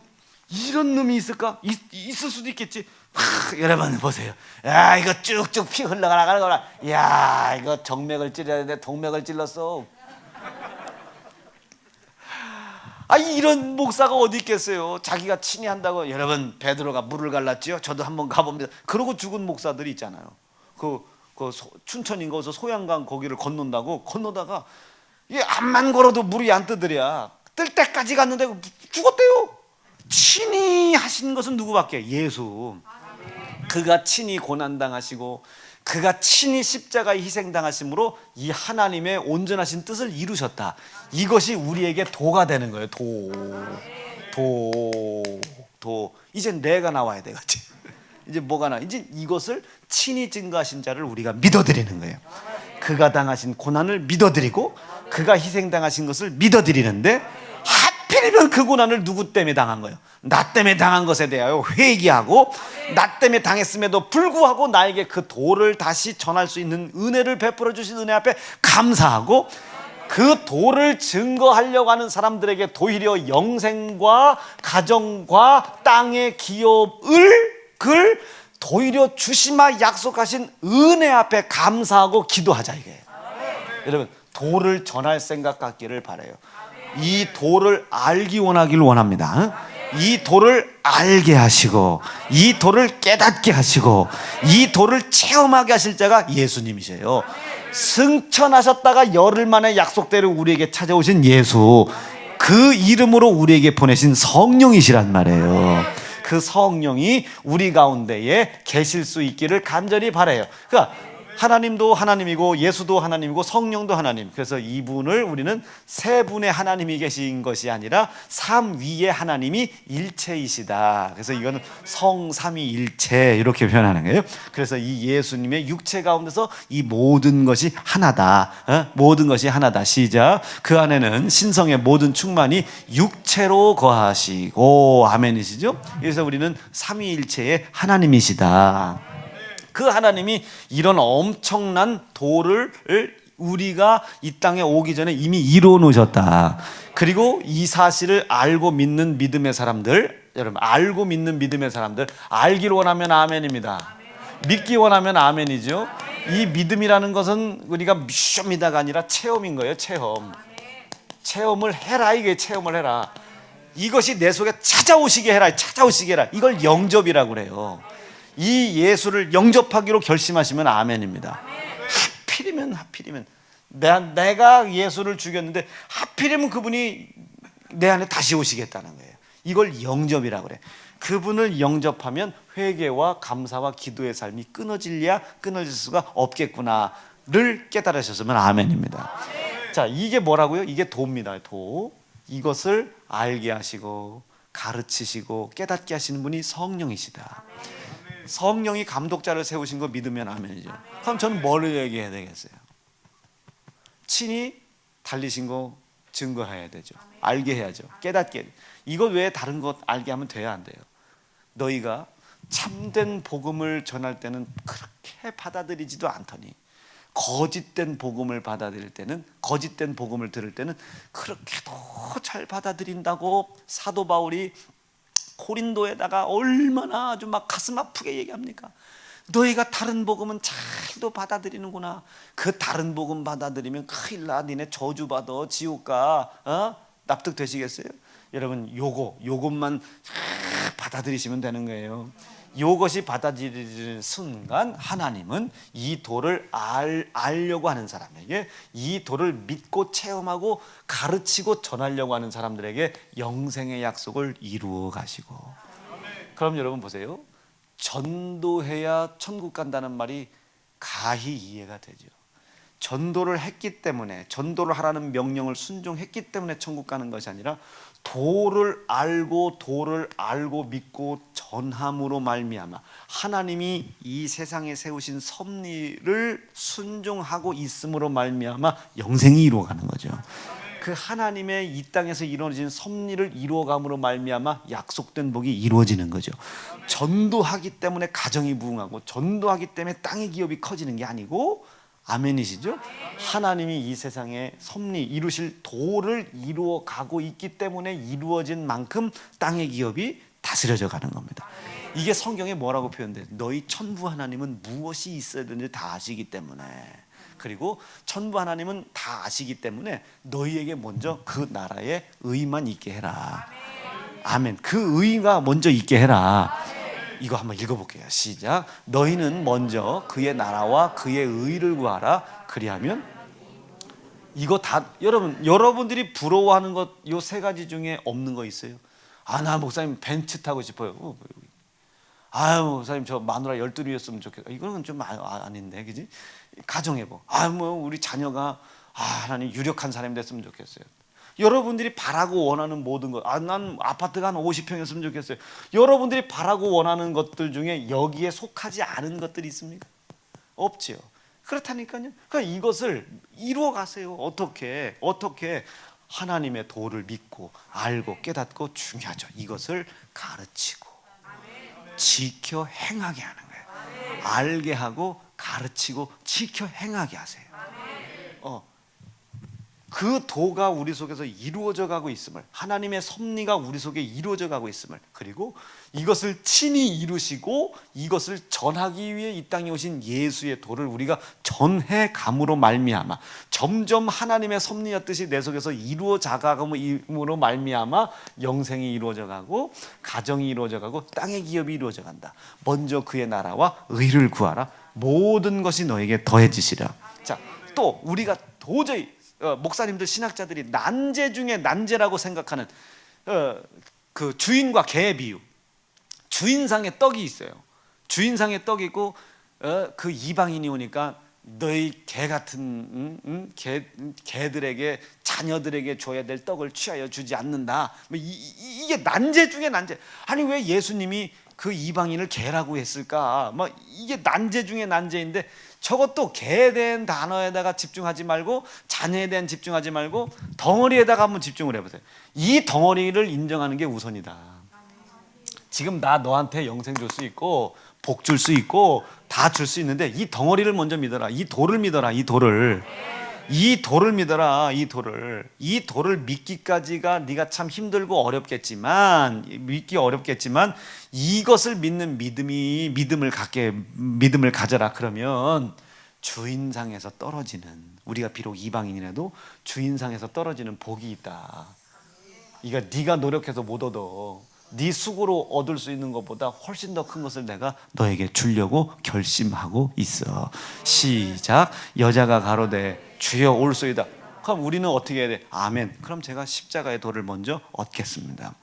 이런 놈이 있을까? 있을 수도 있겠지. 여러분 보세요. 야, 이거 쭉쭉 피 흘러가는 거라. 야, 이거 정맥을 찔러야 되는데 동맥을 찔렀어. 이런 목사가 어디 있겠어요? 자기가 친히 한다고. 여러분, 베드로가 물을 갈랐지요? 저도 한번 가봅니다. 그러고 죽은 목사들이 있잖아요. 춘천인가 어서 소양강 거기를 건너다가 이게 암만 걸어도 물이 안 뜨더랴. 뜰 때까지 갔는데 죽었대요. 친히 하신 것은 누구밖에? 예수. 그가 친히 고난당하시고 그가 친히 십자가에 희생당하심으로 이 하나님의 온전하신 뜻을 이루셨다. 이것이 우리에게 도가 되는 거예요. 도. 이제 내가 나와야 되겠지. 이제 뭐가 나? 이제 이것을 친히 증거하신 자를 우리가 믿어드리는 거예요. 그가 당하신 고난을 믿어드리고 그가 희생당하신 것을 믿어드리는데 하필이면 그 고난을 누구 때문에 당한 거예요? 나 때문에 당한 것에 대하여 회개하고 나 때문에 당했음에도 불구하고 나에게 그 도를 다시 전할 수 있는 은혜를 베풀어 주신 은혜 앞에 감사하고 그 도를 증거하려고 하는 사람들에게 도리어 영생과 가정과 땅의 기업을 도리어 주시마 약속하신 은혜 앞에 감사하고 기도하자 이게. 여러분, 도를 전할 생각 갖기를 바라요. 이 도를 알기 원하기를 원합니다. 이 도를 알게 하시고 이 도를 깨닫게 하시고 이 도를 체험하게 하실 자가 예수님이세요. 승천하셨다가 열흘 만에 약속대로 우리에게 찾아오신 예수. 그 이름으로 우리에게 보내신 성령이시란 말이에요. 그 성령이 우리 가운데에 계실 수 있기를 간절히 바라요. 그러니까 하나님도 하나님이고 예수도 하나님이고 성령도 하나님. 그래서 이분을 우리는 세 분의 하나님이 계신 것이 아니라 삼위의 하나님이 일체이시다. 그래서 이거는 성삼위일체 이렇게 표현하는 거예요. 그래서 이 예수님의 육체 가운데서 이 모든 것이 하나다. 모든 것이 하나다. 시작. 그 안에는 신성의 모든 충만이 육체로 거하시고 아멘이시죠. 그래서 우리는 삼위일체의 하나님이시다. 그 하나님이 이런 엄청난 도를 우리가 이 땅에 오기 전에 이미 이루어 놓으셨다. 그리고 이 사실을 알고 믿는 믿음의 사람들, 여러분 알고 믿는 믿음의 사람들, 알기를 원하면 아멘입니다. 믿기 원하면 아멘이죠. 이 믿음이라는 것은 우리가 미션이다가 아니라 체험인 거예요. 체험을 해라. 이게 체험을 해라. 이것이 내 속에 찾아오시게 해라. 찾아오시게 해라. 이걸 영접이라고 그래요. 이 예수를 영접하기로 결심하시면 아멘입니다. 하필이면 내가 예수를 죽였는데 하필이면 그분이 내 안에 다시 오시겠다는 거예요. 이걸 영접이라고 그래. 그분을 영접하면 회개와 감사와 기도의 삶이 끊어질 수가 없겠구나를 깨달으셨으면 아멘입니다. 자, 이게 뭐라고요? 이게 도입니다. 도. 이것을 알게 하시고 가르치시고 깨닫게 하시는 분이 성령이시다. 성령이 감독자를 세우신 거 믿으면 아멘이죠. 그럼 저는 뭘 얘기해야 되겠어요? 친히 달리신 거 증거해야 되죠. 알게 해야죠. 깨닫게. 이거 외에 다른 것 알게 하면 돼야 안 돼요. 너희가 참된 복음을 전할 때는 그렇게 받아들이지도 않더니 거짓된 복음을 받아들일 때는, 거짓된 복음을 들을 때는 그렇게도 잘 받아들인다고 사도 바울이 고린도에다가 얼마나 아주 막 가슴 아프게 얘기합니까? 너희가 다른 복음은 잘도 받아들이는구나. 그 다른 복음 받아들이면 큰일 나. 니네 저주받아. 지옥 가. 납득되시겠어요? 여러분 요것만 받아들이시면 되는 거예요. 이것이 받아들이는 순간 하나님은 이 도를 알려고 하는 사람에게, 이 도를 믿고 체험하고 가르치고 전하려고 하는 사람들에게 영생의 약속을 이루어 가시고. 그럼 여러분 보세요. 전도해야 천국 간다는 말이 가히 이해가 되죠. 전도를 했기 때문에, 전도를 하라는 명령을 순종했기 때문에 천국 가는 것이 아니라 도를 알고 믿고 전함으로 말미암아 하나님이 이 세상에 세우신 섭리를 순종하고 있음으로 말미암아 영생이 이루어가는 거죠. 그 하나님의 이 땅에서 이루어진 섭리를 이루어감으로 말미암아 약속된 복이 이루어지는 거죠. 전도하기 때문에 가정이 부흥하고, 전도하기 때문에 땅의 기업이 커지는 게 아니고, 아멘이시죠? 하나님이 이 세상에 섭리 이루실 도를 이루어 가고 있기 때문에 이루어진 만큼 땅의 기업이 다스려져 가는 겁니다. 이게 성경에 뭐라고 표현돼요? 너희 천부 하나님은 무엇이 있어야 되는지 다 아시기 때문에, 그리고 천부 하나님은 다 아시기 때문에 너희에게 먼저 그 나라의 의만 있게 해라. 아멘. 그 의가 먼저 있게 해라. 이거 한번 읽어볼게요. 시작. 너희는 먼저 그의 나라와 그의 의를 구하라. 그리하면 이거 다 여러분들이 부러워하는 것 요 세 가지 중에 없는 거 있어요? 아, 나 목사님 벤츠 타고 싶어요. 아유, 목사님 저 마누라 12이었으면 좋겠다. 이거는 좀 아닌데, 그지? 가정해보. 우리 자녀가 하나님 유력한 사람이 됐으면 좋겠어요. 여러분들이 바라고 원하는 모든 것, 난 아파트가 한 50평이었으면 좋겠어요. 여러분들이 바라고 원하는 것들 중에 여기에 속하지 않은 것들이 있습니까? 없지요. 그렇다니까요. 그러니까 이것을 이루어 가세요. 어떻게 하나님의 도를 믿고 알고 깨닫고, 중요하죠. 이것을 가르치고 지켜 행하게 하는 거예요. 알게 하고 가르치고 지켜 행하게 하세요. 그 도가 우리 속에서 이루어져 가고 있음을, 하나님의 섭리가 우리 속에 이루어져 가고 있음을, 그리고 이것을 친히 이루시고 이것을 전하기 위해 이 땅에 오신 예수의 도를 우리가 전해 감으로 말미암아 점점 하나님의 섭리였듯이 내 속에서 이루어져 가감으로 말미암아 영생이 이루어져 가고, 가정이 이루어져 가고, 땅의 기업이 이루어져 간다. 먼저 그의 나라와 의를 구하라. 모든 것이 너에게 더해지시라. 자, 또 우리가 도저히 목사님들 신학자들이 난제 중에 난제라고 생각하는 그 주인과 개의 비유. 주인상에 떡이 있어요. 주인상에 떡이 있고 그 이방인이 오니까 너희 개 같은 개들에게 자녀들에게 줘야 될 떡을 취하여 주지 않는다. 이게 난제 중에 난제. 아니 왜 예수님이 그 이방인을 개라고 했을까? 이게 난제 중에 난제인데 저것도 개에 대한 단어에다가 집중하지 말고 자녀에 대한 집중하지 말고 덩어리에다가 한번 집중을 해보세요. 이 덩어리를 인정하는 게 우선이다. 지금 나 너한테 영생 줄 수 있고 복 줄 수 있고 다 줄 수 있는데 이 덩어리를 먼저 믿어라. 이 돌을 믿어라. 이 돌을 믿어라. 이 돌을 믿기까지가 네가 참 힘들고 어렵겠지만 믿기 어렵겠지만 이것을 믿는 믿음을 가져라. 그러면 주인상에서 떨어지는, 우리가 비록 이방인이라도 주인상에서 떨어지는 복이 있다. 이거 네가 노력해서 못 얻어. 네 수고로 얻을 수 있는 것보다 훨씬 더 큰 것을 내가 너에게 주려고 결심하고 있어. 시작. 여자가 가로되 주여 올소이다. 그럼 우리는 어떻게 해야 돼? 아멘. 그럼 제가 십자가의 도를 먼저 얻겠습니다.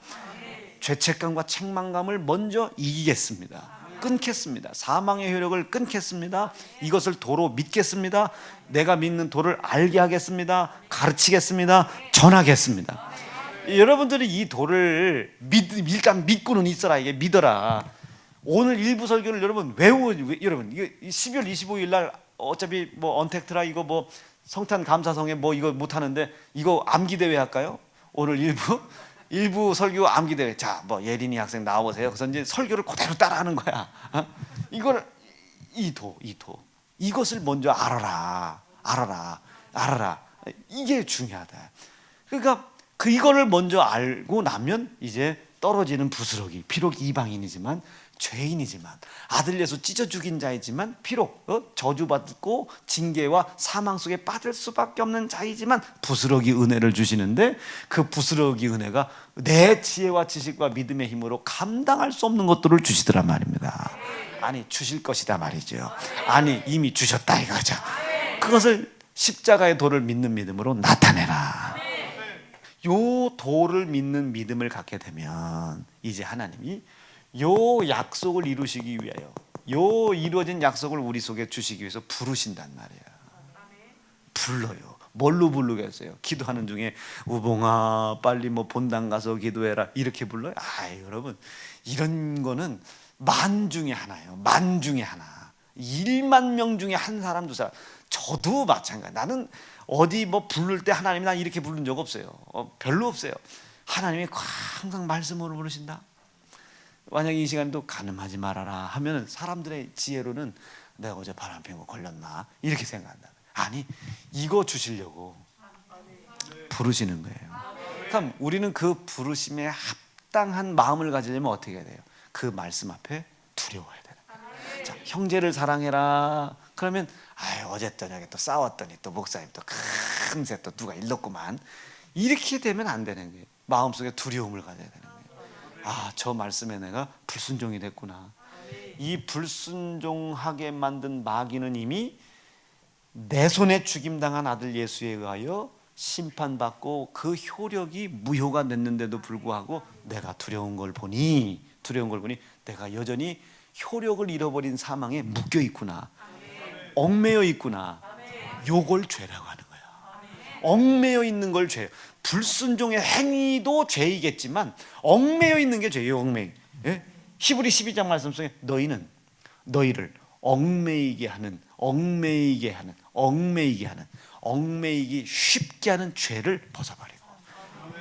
죄책감과 책망감을 먼저 이기겠습니다. 끊겠습니다. 사망의 효력을 끊겠습니다. 이것을 도로 믿겠습니다. 내가 믿는 도를 알게 하겠습니다. 가르치겠습니다. 전하겠습니다. 여러분들이 이 도를 일단 믿고는 있어라. 이게 믿어라. 오늘 일부 설교를 여러분 여러분 이거 12월 25일 날 어차피 뭐 언택트라 이거 뭐 성탄 감사성에 뭐 이거 못 하는데 이거 암기 대회 할까요? 오늘 일부 설교 암기 대회. 자, 뭐 예린이 학생 나와보세요. 그래서 이제 설교를 그대로 따라하는 거야. 이걸 이 도 이것을 먼저 알아라. 이게 중요하다. 그러니까 이거를 먼저 알고 나면 이제 떨어지는 부스러기, 비록 이방인이지만 죄인이지만 아들 예수 찢어 죽인 자이지만 비록 저주받고 징계와 사망 속에 빠질 수밖에 없는 자이지만 부스러기 은혜를 주시는데 그 부스러기 은혜가 내 지혜와 지식과 믿음의 힘으로 감당할 수 없는 것들을 주시더란 말입니다. 아니 주실 것이다 말이죠. 아니 이미 주셨다 이거죠. 그것을 십자가의 도를 믿는 믿음으로 나타내라. 요 도를 믿는 믿음을 갖게 되면 이제 하나님이 요 약속을 이루시기 위하여 요 이루어진 약속을 우리 속에 주시기 위해서 부르신단 말이에요. 불러요. 뭘로 부르겠어요? 기도하는 중에 우봉아 빨리 뭐 본당 가서 기도해라 이렇게 불러요? 여러분 이런 거는 만 중에 하나예요. 만 중에 하나. 1만 명 중에 한 사람 두 사람. 저도 마찬가지. 나는 어디 뭐 부를 때 하나님이 난 이렇게 부른 적 없어요. 별로 없어요. 하나님이 항상 말씀으로 부르신다. 만약에 이 시간도 가늠하지 말아라 하면 사람들의 지혜로는 내가 어제 바람 피고 걸렸나 이렇게 생각한다. 아니 이거 주시려고 부르시는 거예요. 그럼 우리는 그 부르심에 합당한 마음을 가지려면 어떻게 해야 돼요? 그 말씀 앞에 두려워야 돼요. 자, 형제를 사랑해라. 그러면 어제 저녁에 또 싸웠더니 또 목사님 또 금세 또 누가 일렀구만. 이렇게 되면 안 되는 거예요. 마음속에 두려움을 가져야 되는 거예요. 저 말씀에 내가 불순종이 됐구나. 이 불순종하게 만든 마귀는 이미 내 손에 죽임당한 아들 예수에 의하여 심판받고 그 효력이 무효가 됐는데도 불구하고 내가 두려운 걸 보니 내가 여전히 효력을 잃어버린 사망에 묶여 있구나. 얽매여 있구나. 요걸 죄라고 하는 거야. 얽매여 있는 걸 죄. 불순종의 행위도 죄이겠지만 얽매여 있는 게 죄예요. 예? 히브리 12장 말씀 속에 너희를 얽매이기 쉽게 하는 죄를 벗어버리고,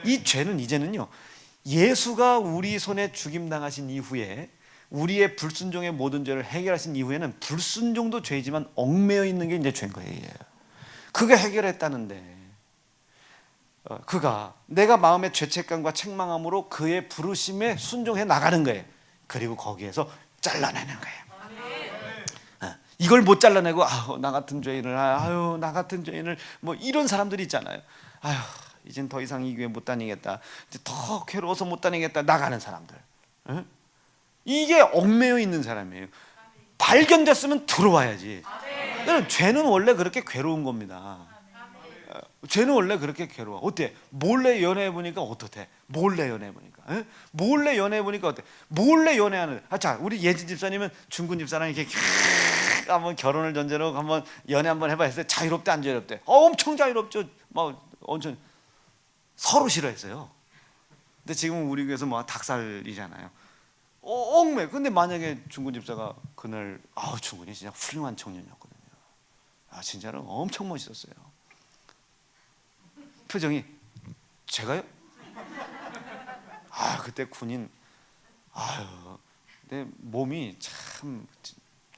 이 죄는 이제는요 예수가 우리 손에 죽임당하신 이후에 우리의 불순종의 모든 죄를 해결하신 이후에는 불순종도 죄이지만 얽매여 있는 게 이제 죄인 거예요. 그게 해결했다는데 그가 내가 마음의 죄책감과 책망함으로 그의 부르심에 순종해 나가는 거예요. 그리고 거기에서 잘라내는 거예요. 이걸 못 잘라내고 나 같은 죄인을 뭐 이런 사람들이 있잖아요. 이젠 더 이상 이 교회 못 다니겠다. 이제 더 괴로워서 못 다니겠다. 나가는 사람들. 이게 얽매여 있는 사람이에요. 발견됐으면 들어와야지. 죄는 원래 그렇게 괴로운 겁니다. 죄는 원래 그렇게 괴로워. 어때? 몰래 연애해 보니까 어떻대? 몰래 연애해 보니까, 몰래 연애해 보니까 어때? 몰래 연애하는. 자, 우리 예진 집사님은 중군 집사랑 이렇게 한번 결혼을 전제로 한번 연애 한번 해봐 했어요. 자유롭대 안 자유롭대? 엄청 자유롭죠. 막 엄청 서로 싫어했어요. 근데 지금 우리 교회에서 뭐 닭살이잖아요. 얽매. 근데 만약에 중군 집사가 그날 중군이 진짜 훌륭한 청년이었거든요. 진짜로 엄청 멋있었어요. 표정이 제가요? 그때 군인 내 몸이 참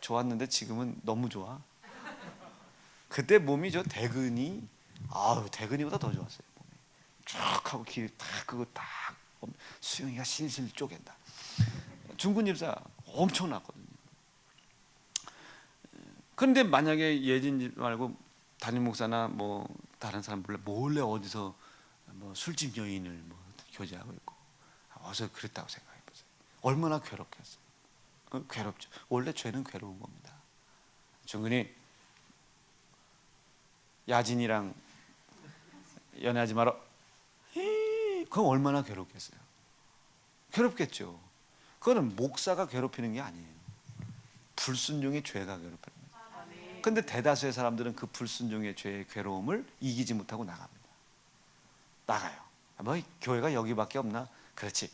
좋았는데 지금은 너무 좋아. 그때 몸이 저 대근이 대근이보다 더 좋았어요. 몸이 쭉 하고 길 딱 그거 딱 수영이가 실실 쪼갠다. 중군 집사 엄청났거든요. 그런데 만약에 예진 말고 담임 목사나 뭐 다른 사람 몰래 어디서 뭐 술집 여인을 뭐 교제하고 있고 어서 그랬다고 생각해 보세요. 얼마나 괴롭겠어요. 괴롭죠. 원래 죄는 괴로운 겁니다. 중근이 야진이랑 연애하지 마라. 그건 얼마나 괴롭겠어요. 괴롭겠죠. 그거는 목사가 괴롭히는 게 아니에요. 불순종의 죄가 괴롭히는 거예요. 근데 대다수의 사람들은 그 불순종의 죄의 괴로움을 이기지 못하고 나가요. 뭐 교회가 여기밖에 없나? 그렇지.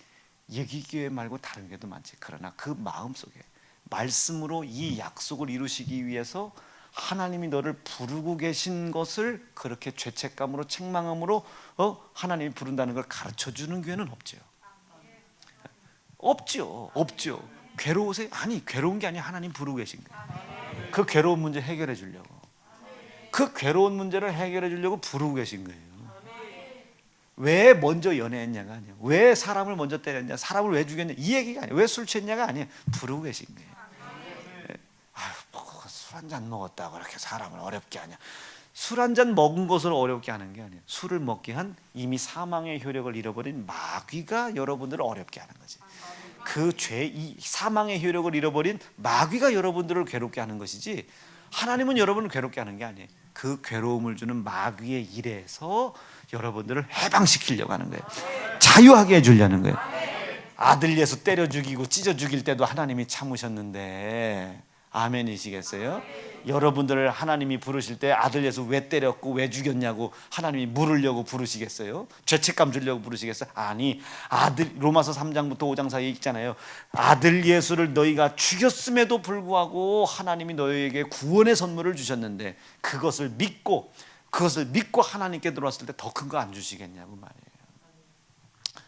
여기 교회 말고 다른 교회도 많지. 그러나 그 마음속에 말씀으로 이 약속을 이루시기 위해서 하나님이 너를 부르고 계신 것을 그렇게 죄책감으로 책망함으로 하나님이 부른다는 걸 가르쳐주는 교회는 없죠. 괴로우세요? 아니, 괴로운 게 아니라 하나님 부르고 계신 거예요. 그 괴로운 문제 해결해 주려고. 그 괴로운 문제를 해결해 주려고 부르고 계신 거예요. 왜 먼저 연애했냐가 아니에요. 왜 사람을 먼저 때렸냐, 사람을 왜 죽였냐 이 얘기가 아니에요. 왜 술 취했냐가 아니에요. 부르고 계신 거예요. 술 한 잔 먹었다고 그렇게 사람을 어렵게 하냐. 술 한 잔 먹은 것을 어렵게 하는 게 아니에요. 술을 먹게 한 이미 사망의 효력을 잃어버린 마귀가 여러분들을 어렵게 하는 거지. 그 죄, 이 사망의 효력을 잃어버린 마귀가 여러분들을 괴롭게 하는 것이지 하나님은 여러분을 괴롭게 하는 게 아니에요. 그 괴로움을 주는 마귀의 일에서 여러분들을 해방시키려고 하는 거예요. 자유하게 해주려는 거예요. 아들 예수 때려 죽이고 찢어 죽일 때도 하나님이 참으셨는데 아멘이시겠어요? 여러분들을 하나님이 부르실 때 아들 예수 왜 때렸고 왜 죽였냐고 하나님이 물으려고 부르시겠어요? 죄책감 주려고 부르시겠어요? 아니, 아들, 로마서 3장부터 5장 사이에 있잖아요. 아들 예수를 너희가 죽였음에도 불구하고 하나님이 너희에게 구원의 선물을 주셨는데 그것을 믿고 하나님께 들어왔을 때 더 큰 거 안 주시겠냐고 말이에요.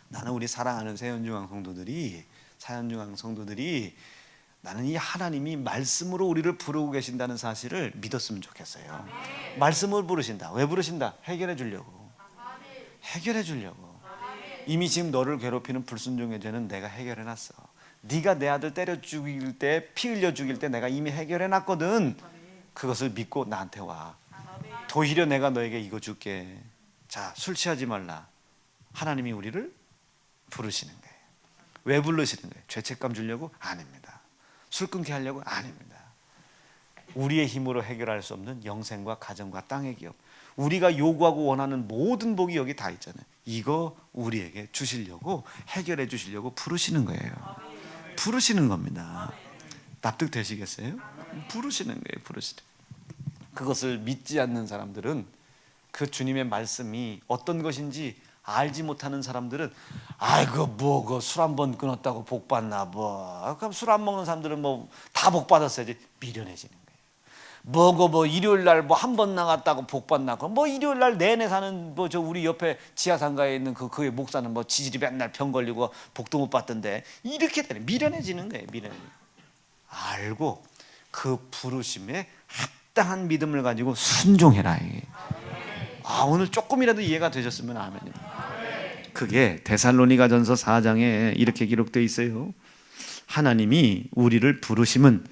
나는 우리 사랑하는 새현중앙 성도들이 나는 이 하나님이 말씀으로 우리를 부르고 계신다는 사실을 믿었으면 좋겠어요. 말씀을 부르신다. 왜 부르신다? 해결해 주려고. 이미 지금 너를 괴롭히는 불순종의 죄는 내가 해결해 놨어. 네가 내 아들 때려 죽일 때, 피 흘려 죽일 때 내가 이미 해결해 놨거든. 그것을 믿고 나한테 와. 도리어 내가 너에게 이거 줄게. 자, 술 취하지 말라. 하나님이 우리를 부르시는 거예요. 왜 부르시는 거예요? 죄책감 주려고? 아닙니다. 술 끊게 하려고? 아닙니다. 우리의 힘으로 해결할 수 없는 영생과 가정과 땅의 기업, 우리가 요구하고 원하는 모든 복이 여기 다 있잖아요. 이거 우리에게 주시려고, 해결해 주시려고 부르시는 거예요. 부르시는 겁니다. 납득되시겠어요? 부르시는 거예요. 그것을 믿지 않는 사람들은 그 주님의 말씀이 어떤 것인지 알지 못하는 사람들은 그 술 한 번 끊었다고 복 받나 그럼 술 안 먹는 사람들은 뭐 다 복 받았어야지 미련해지는 거예요. 일요일 날 한 번 나갔다고 복 받나 뭐 일요일 날 내내 사는 저 우리 옆에 지하상가에 있는 그의 목사는 뭐 지질이 맨날 병 걸리고 복도 못 받던데 이렇게 되네. 미련해지는 거예요. 알고 그 부르심에 합당한 믿음을 가지고 순종해라. 오늘 조금이라도 이해가 되셨으면 아멘입니다. 그게 데살로니가전서 4장에 이렇게 기록되어 있어요. 하나님이 우리를 부르심은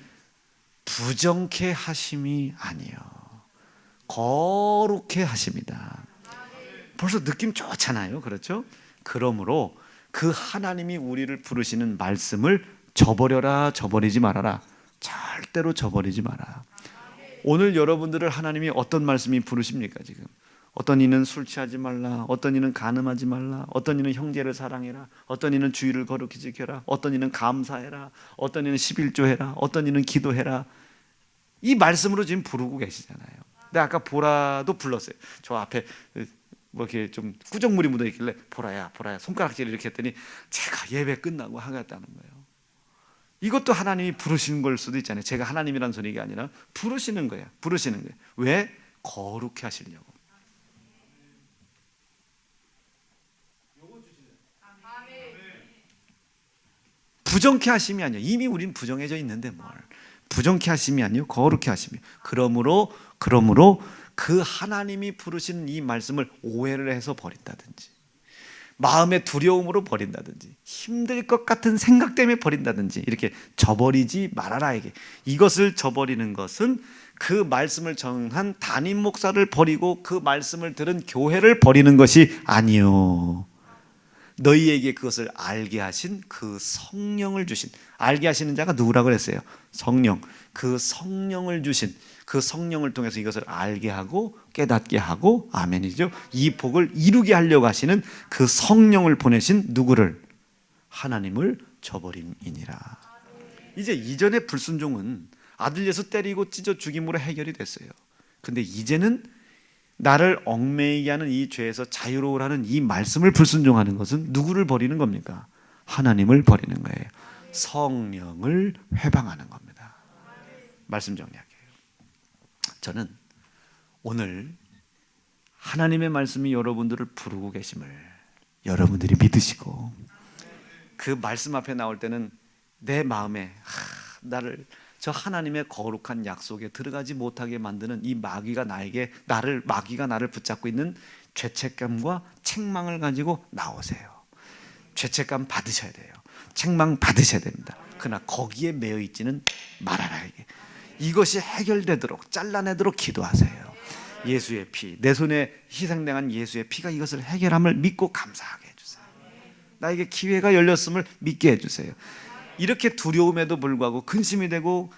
부정케 하심이 아니요 거룩케 하심이다. 벌써 느낌 좋잖아요. 그렇죠? 그러므로 그 하나님이 우리를 부르시는 말씀을 저버리지 말아라. 절대로 저버리지 마라. 오늘 여러분들을 하나님이 어떤 말씀이 부르십니까? 지금 어떤 이는 술 취하지 말라, 어떤 이는 간음하지 말라, 어떤 이는 형제를 사랑해라, 어떤 이는 주의를 거룩히 지켜라, 어떤 이는 감사해라, 어떤 이는 11조해라, 어떤 이는 기도해라. 이 말씀으로 지금 부르고 계시잖아요. 근데 아까 보라도 불렀어요. 저 앞에 뭐 이렇게 좀 꾸정물이 묻어 있길래 보라야 손가락질 이렇게 했더니 제가 예배 끝나고 하겠다는 거예요. 이것도 하나님이 부르시는 걸 수도 있잖아요. 제가 하나님이란 소리가 아니라 부르시는 거예요. 부르시는 거예요. 왜? 거룩히 하시려고. 부정케 하심이 아니에요. 이미 우린 부정해져 있는데 뭘. 부정케 하심이 아니요 거룩케 하심이. 그러므로 그 하나님이 부르시는 이 말씀을 오해를 해서 버린다든지, 마음의 두려움으로 버린다든지, 힘들 것 같은 생각 때문에 버린다든지, 이렇게 저버리지 말아라. 이게 이것을 저버리는 것은 그 말씀을 전한 담임 목사를 버리고 그 말씀을 들은 교회를 버리는 것이 아니요, 너희에게 그것을 알게 하신 그 성령을 주신, 알게 하시는 자가 누구라고 그랬어요? 성령. 그 성령을 주신, 그 성령을 통해서 이것을 알게 하고 깨닫게 하고, 아멘이죠, 이 복을 이루게 하려고 하시는 그 성령을 보내신 누구를? 하나님을 저버림이니라. 이제 이전의 불순종은 아들 예수 때리고 찢어 죽임으로 해결이 됐어요. 근데 이제는 나를 얽매이게 하는 이 죄에서 자유로우라는 이 말씀을 불순종하는 것은 누구를 버리는 겁니까? 하나님을 버리는 거예요. 성령을 회방하는 겁니다. 말씀 정리할게요. 저는 오늘 하나님의 말씀이 여러분들을 부르고 계심을 여러분들이 믿으시고, 그 말씀 앞에 나올 때는 내 마음에 나를 저 하나님의 거룩한 약속에 들어가지 못하게 만드는 이 마귀가 나를 붙잡고 있는 죄책감과 책망을 가지고 나오세요. 죄책감 받으셔야 돼요. 책망 받으셔야 됩니다. 그러나 거기에 매여 있지는 말아라. 이것이 해결되도록, 잘라내도록 기도하세요. 예수의 피, 내 손에 희생당한 예수의 피가 이것을 해결함을 믿고 감사하게 해주세요. 나에게 기회가 열렸음을 믿게 해주세요. 이렇게 두려움에도 불구하고, 근심이 되고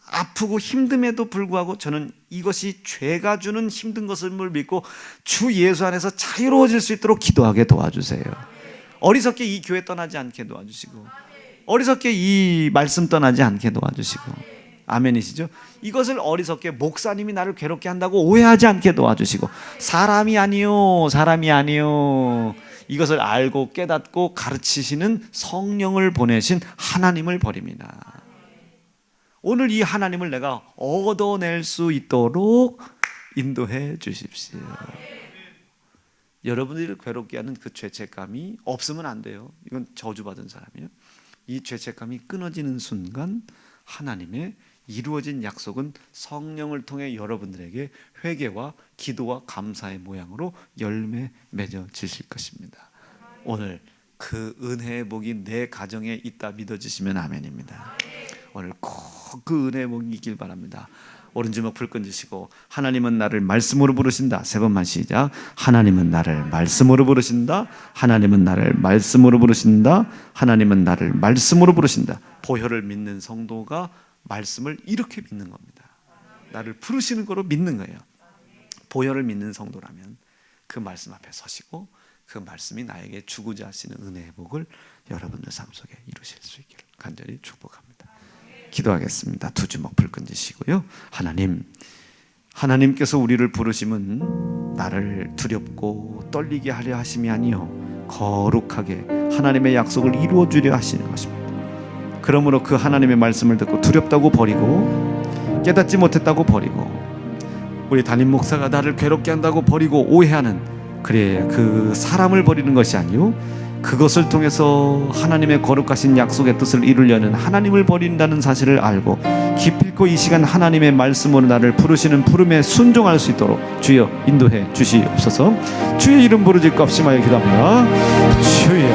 아프고 힘듦에도 불구하고 저는 이것이 죄가 주는 힘든 것을 믿고 주 예수 안에서 자유로워질 수 있도록 기도하게 도와주세요. 어리석게 이 교회 떠나지 않게 도와주시고, 어리석게 이 말씀 떠나지 않게 도와주시고, 아멘이시죠? 이것을 어리석게 목사님이 나를 괴롭게 한다고 오해하지 않게 도와주시고, 사람이 아니요 이것을 알고 깨닫고 가르치시는 성령을 보내신 하나님을 버립니다. 오늘 이 하나님을 내가 얻어낼 수 있도록 인도해 주십시오. 여러분들을 괴롭게 하는 그 죄책감이 없으면 안 돼요. 이건 저주받은 사람이에요. 이 죄책감이 끊어지는 순간 하나님의 이루어진 약속은 성령을 통해 여러분들에게 회개와 기도와 감사의 모양으로 열매 맺어지실 것입니다. 오늘 그 은혜의 복이 내 가정에 있다 믿어지시면 아멘입니다. 오늘 꼭 그 은혜의 복이 있길 바랍니다. 오른주먹 불끈 쥐시고, 하나님은 나를 말씀으로 부르신다. 세 번만 시작. 하나님은 나를 말씀으로 부르신다. 하나님은 나를 말씀으로 부르신다. 하나님은 나를 말씀으로 부르신다. 보혈을 믿는 성도가 말씀을 이렇게 믿는 겁니다. 나를 부르시는 거로 믿는 거예요. 보혈을 믿는 성도라면 그 말씀 앞에 서시고, 그 말씀이 나에게 주고자 하시는 은혜의 복을 여러분들 삶 속에 이루실 수 있기를 간절히 축복합니다. 기도하겠습니다. 두 주먹 불끈 쥐시고요. 하나님께서 우리를 부르심은 나를 두렵고 떨리게 하려 하심이 아니요 거룩하게 하나님의 약속을 이루어 주려 하시는 것입니다. 그러므로 그 하나님의 말씀을 듣고 두렵다고 버리고, 깨닫지 못했다고 버리고, 우리 담임 목사가 나를 괴롭게 한다고 버리고 오해하는, 그래 그 사람을 버리는 것이 아니요 그것을 통해서 하나님의 거룩하신 약속의 뜻을 이루려는 하나님을 버린다는 사실을 알고 기필코 이 시간 하나님의 말씀으로 나를 부르시는 부름에 순종할 수 있도록 주여 인도해 주시옵소서. 주의 이름 부르짖고 합심하여 기도합니다. 주여